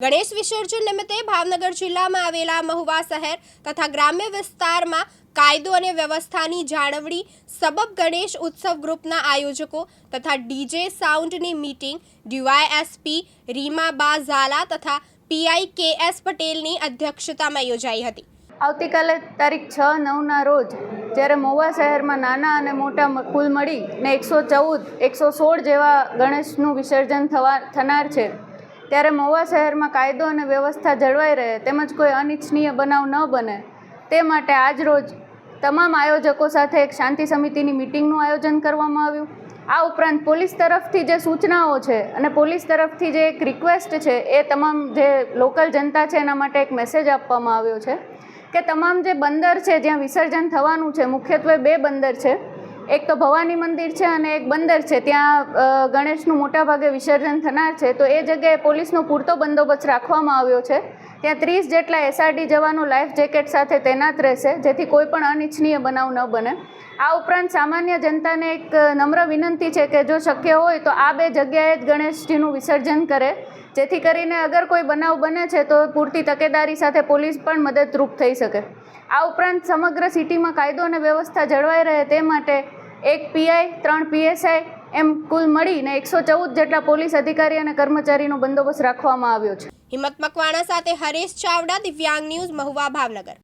ગણેશ વિસર્જન નિમિત્તે ભાવનગર જિલ્લામાં આવેલા મહુવા શહેર તથા ગ્રામ્ય વિસ્તારમાં કાયદો અને વ્યવસ્થાની જાળવણી સબબ ગણેશ ઉત્સવ ગ્રુપના આયોજકો તથા DJ સાઉન્ડની meeting DYSP Rimaba Jhala તથા પીઆઈ કે.એસ. પટેલની અધ્યક્ષતામાં યોજાઈ હતી। આવતીકાલે તારીખ 6/9ના રોજ જ્યારે મહુવા શહેરમાં નાના અને મોટા કુલ મળીને 114-116 જેવા ગણેશનું વિસર્જન થનાર છે, ત્યારે મહુવા શહેરમાં કાયદો અને વ્યવસ્થા જળવાઈ રહે તેમજ કોઈ અનિચ્છનીય બનાવ ન બને તે માટે આજ રોજ તમામ આયોજકો સાથે એક શાંતિ સમિતિની મિટિંગનું આયોજન કરવામાં આવ્યું। આ ઉપરાંત પોલીસ તરફથી જે સૂચનાઓ છે અને પોલીસ તરફથી જે એક રિક્વેસ્ટ છે એ તમામ જે લોકલ જનતા છે એના માટે એક મેસેજ આપવામાં આવ્યો છે કે તમામ જે બંદર છે જ્યાં વિસર્જન થવાનું છે, મુખ્યત્વે 2 બંદર છે, એક તો ભવાની મંદિર છે અને એક બંદર છે, ત્યાં ગણેશનું મોટાભાગે વિસર્જન થનાર છે, તો એ જગ્યાએ પોલીસનો પૂરતો બંદોબસ્ત રાખવામાં આવ્યો છે। ત્યાં 30 જેટલા એસઆરડી જવાનો લાઈફ જેકેટ સાથે તૈનાત રહેશે, જેથી કોઈ પણ અનિચ્છનીય બનાવ ન બને। આ ઉપરાંત સામાન્ય જનતાને એક નમ્ર વિનંતી છે કે જો શક્ય હોય તો આ 2 જગ્યાએ જ ગણેશજીનું વિસર્જન કરે, જેથી કરીને અગર કોઈ બનાવ બને છે તો પૂરતી તકેદારી સાથે પોલીસ પણ મદદરૂપ થઈ શકે। આ ઉપરાંત સમગ્ર સિટીમાં કાયદો અને વ્યવસ્થા જળવાઈ રહે તે માટે 1 પીઆઈ, 3 પીએસઆઈ એમ કુલ મળીને 114 જેટલા પોલીસ અધિકારી અને કર્મચારીનો બંદોબસ્ત રાખવામાં આવ્યો છે। હિંમત મકવાણા સાથે હરેશ ચાવડા, દિવ્યાંગ ન્યૂઝ, મહુવા, ભાવનગર।